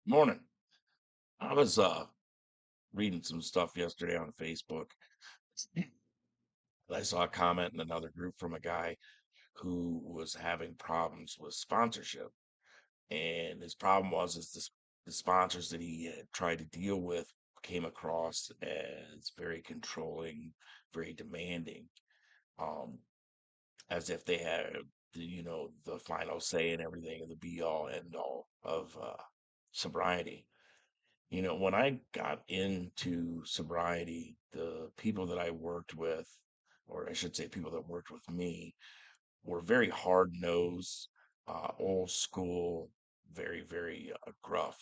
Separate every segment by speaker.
Speaker 1: Morning. I was reading some stuff yesterday on Facebook. I saw a comment in another group from a guy who was having problems with sponsorship. And his problem was is the sponsors that he had tried to deal with came across as very controlling, very demanding, um, as if they had the final say in everything and the be all end all of sobriety. When I got into sobriety, the people that I worked with, or I should say, people that worked with me, were very hard nosed, old school, very, very gruff,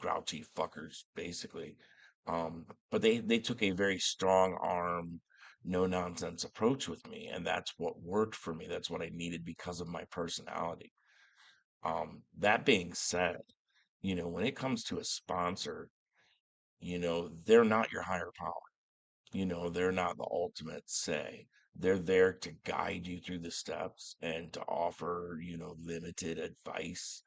Speaker 1: grouchy fuckers, basically. But they took a very strong arm, no nonsense approach with me, and that's what worked for me. That's what I needed because of my personality. That being said, when it comes to a sponsor, they're not your higher power. They're not the ultimate say. They're there to guide you through the steps and to offer, limited advice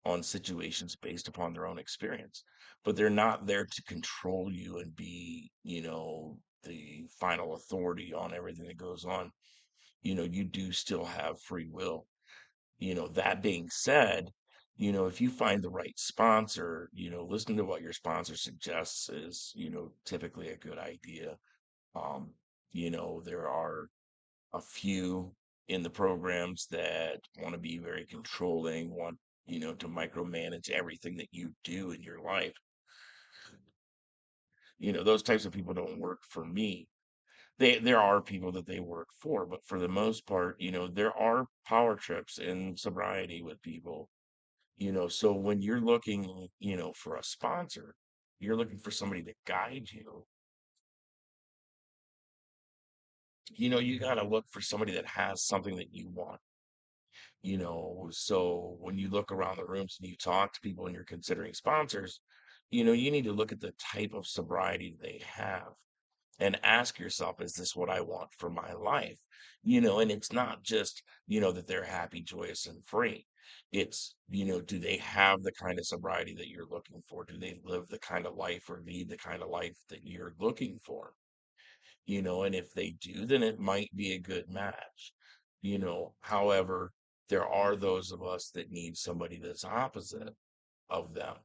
Speaker 1: on situations based upon their own experience. But they're not there to control you and be, the final authority on everything that goes on. You do still have free will. That being said, if you find the right sponsor, listening to what your sponsor suggests is, typically a good idea. Um, there are a few in the programs that want to be very controlling, want, to micromanage everything that you do in your life. Those types of people don't work for me. There are people that they work for, but for the most part, there are power trips in sobriety with people. So when you're looking, for a sponsor, you're looking for somebody to guide you. You got to look for somebody that has something that you want. So when you look around the rooms and you talk to people and you're considering sponsors, you need to look at the type of sobriety they have and ask yourself, is this what I want for my life? And it's not just, that they're happy, joyous, and free. It's, do they have the kind of sobriety that you're looking for? Do they live the kind of life or lead the kind of life that you're looking for? And if they do, then it might be a good match. However, there are those of us that need somebody that's opposite of them.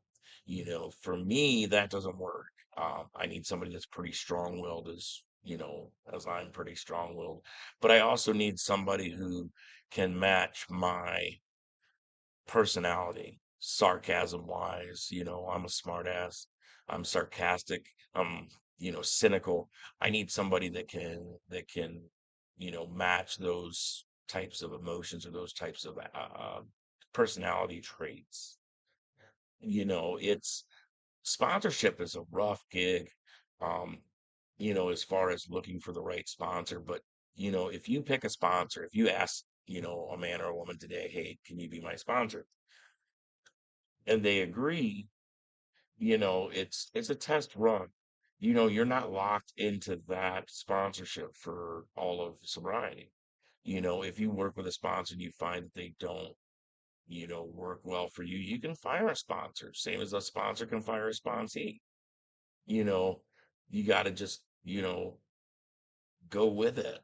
Speaker 1: For me, that doesn't work. I need somebody that's pretty strong-willed, as I'm pretty strong-willed. But I also need somebody who can match my personality, sarcasm-wise. I'm a smart ass. I'm sarcastic. I'm, cynical. I need somebody that can, match those types of emotions or those types of personality traits. It's sponsorship is a rough gig, um, as far as looking for the right sponsor. But, if you pick a sponsor, if you ask, a man or a woman today, hey, can you be my sponsor? And they agree, it's a test run. You're not locked into that sponsorship for all of sobriety. If you work with a sponsor and you find that they don't, work well for you, you can fire a sponsor, same as a sponsor can fire a sponsee. you know, you got to just, go with it.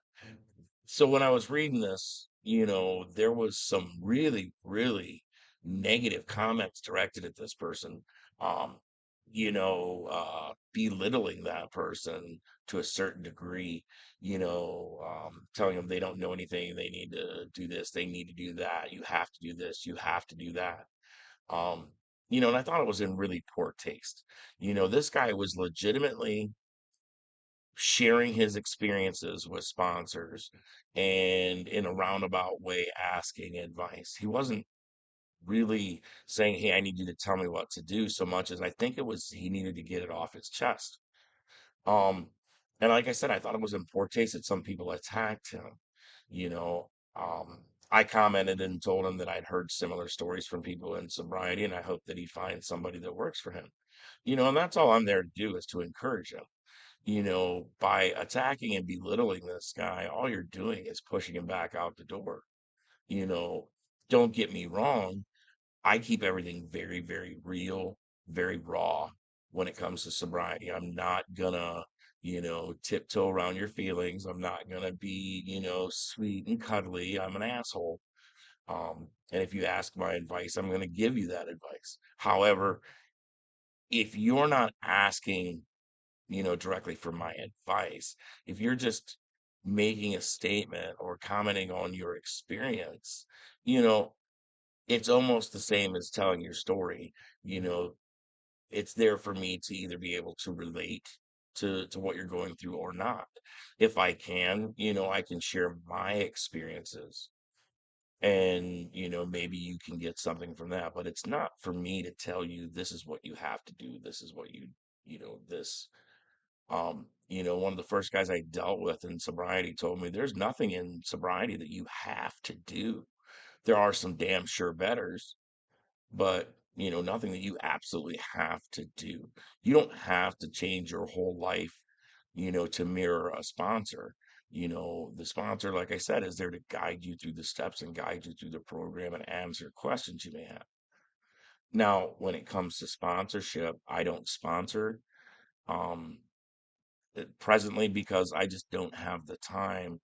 Speaker 1: So when I was reading this, there was some really, really negative comments directed at this person, um, belittling that person to a certain degree, telling them they don't know anything, they need to do this, they need to do that, you have to do this, you have to do that. Um, and I thought it was in really poor taste. This guy was legitimately sharing his experiences with sponsors and in a roundabout way asking advice. He wasn't really saying, hey, I need you to tell me what to do, so much as I think it was he needed to get it off his chest. Um, and like I said, I thought it was in poor taste that some people attacked him. You know, um, I commented and told him that I'd heard similar stories from people in sobriety, and I hope that he finds somebody that works for him. And that's all I'm there to do, is to encourage him. By attacking and belittling this guy, all you're doing is pushing him back out the door. You know, don't get me wrong. I keep everything very, very real, very raw when it comes to sobriety. I'm not gonna, tiptoe around your feelings. I'm not gonna be, sweet and cuddly. I'm an asshole. And if you ask my advice, I'm gonna give you that advice. However, if you're not asking, directly for my advice, if you're just making a statement or commenting on your experience, you know, it's almost the same as telling your story. You know, it's there for me to either be able to relate to what you're going through or not. If I can, I can share my experiences and, maybe you can get something from that, but it's not for me to tell you this is what you have to do. This is what this one of the first guys I dealt with in sobriety told me there's nothing in sobriety that you have to do. There are some damn sure betters, but nothing that you absolutely have to do. You don't have to change your whole life, to mirror a sponsor. The sponsor, like I said, is there to guide you through the steps and guide you through the program and answer questions you may have. Now, when it comes to sponsorship, I don't sponsor um presently because I just don't have the time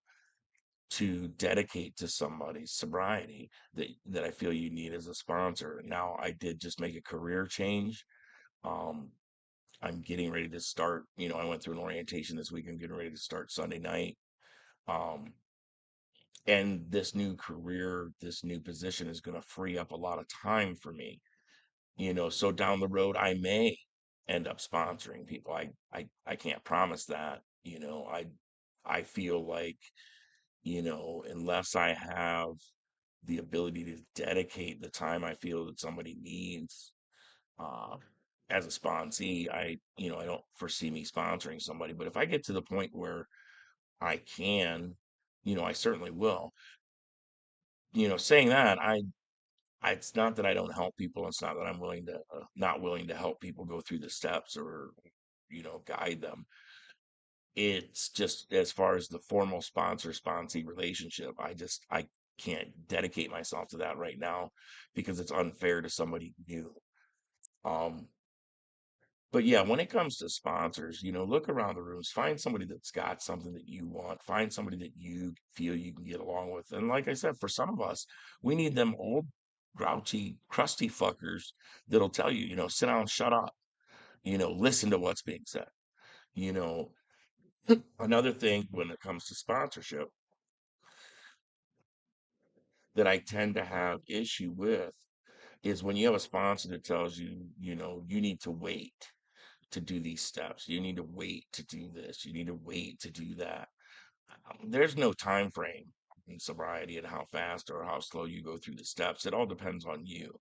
Speaker 1: to dedicate to somebody's sobriety that I feel you need as a sponsor. Now, I did just make a career change. Um, I'm getting ready to start, I went through an orientation this week. I'm getting ready to start Sunday night. Um, and this new career, this new position is going to free up a lot of time for me, so down the road I may end up sponsoring people. I can't promise that, I feel like, unless I have the ability to dedicate the time I feel that somebody needs, uh, as a sponsee, I don't foresee me sponsoring somebody. But if I get to the point where I can, I certainly will. Saying that, it's not that I don't help people. It's not that I'm not willing to help people go through the steps or, guide them. It's just as far as the formal sponsor sponsee relationship, I can't dedicate myself to that right now because it's unfair to somebody new. Um, but yeah, when it comes to sponsors, look around the rooms, find somebody that's got something that you want, find somebody that you feel you can get along with. And like I said, for some of us, we need them old, grouchy, crusty fuckers that'll tell you, sit down, shut up, listen to what's being said. You know, Another thing when it comes to sponsorship that I tend to have issue with is when you have a sponsor that tells you, you need to wait to do these steps. You need to wait to do this. You need to wait to do that. There's no time frame in sobriety and how fast or how slow you go through the steps. It all depends on you.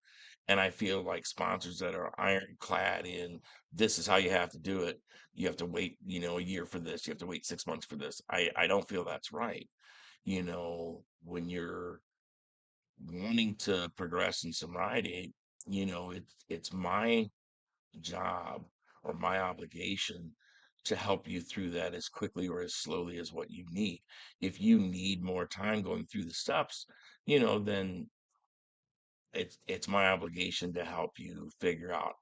Speaker 1: And I feel like sponsors that are ironclad in this is how you have to do it. You have to wait, a year for this. You have to wait 6 months for this. I don't feel that's right. When you're wanting to progress in sobriety, it's my job or my obligation to help you through that as quickly or as slowly as what you need. If you need more time going through the steps, then it's my obligation to help you figure out,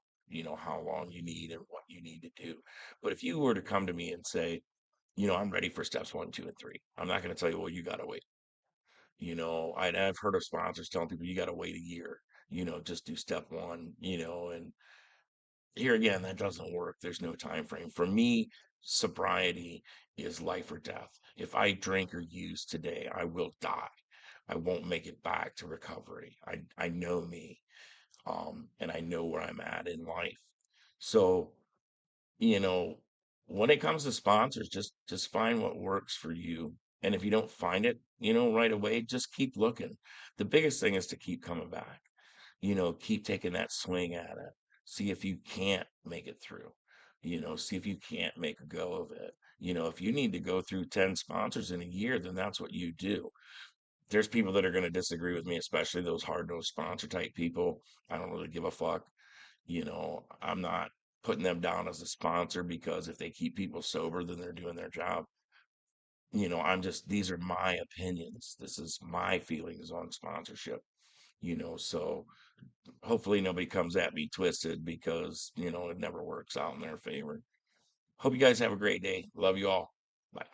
Speaker 1: how long you need and what you need to do. But if you were to come to me and say, I'm ready for steps one, two, and three, I'm not going to tell you, well, you got to wait. I've heard of sponsors telling people you got to wait a year, just do step one, and here again, that doesn't work. There's no time frame. For me, sobriety is life or death. If I drink or use today, I will die. I won't make it back to recovery. I know me, and I know where I'm at in life. So, you know, when it comes to sponsors, just find what works for you. And if you don't find it, right away, just keep looking. The biggest thing is to keep coming back. Keep taking that swing at it. See if you can't make it through. See if you can't make a go of it. If you need to go through 10 sponsors in a year, then that's what you do. There's people that are going to disagree with me, especially those hard-nosed sponsor type people. I don't really give a fuck. I'm not putting them down as a sponsor because if they keep people sober, then they're doing their job. These are my opinions. This is my feelings on sponsorship, so hopefully nobody comes at me twisted because, it never works out in their favor. Hope you guys have a great day. Love you all. Bye.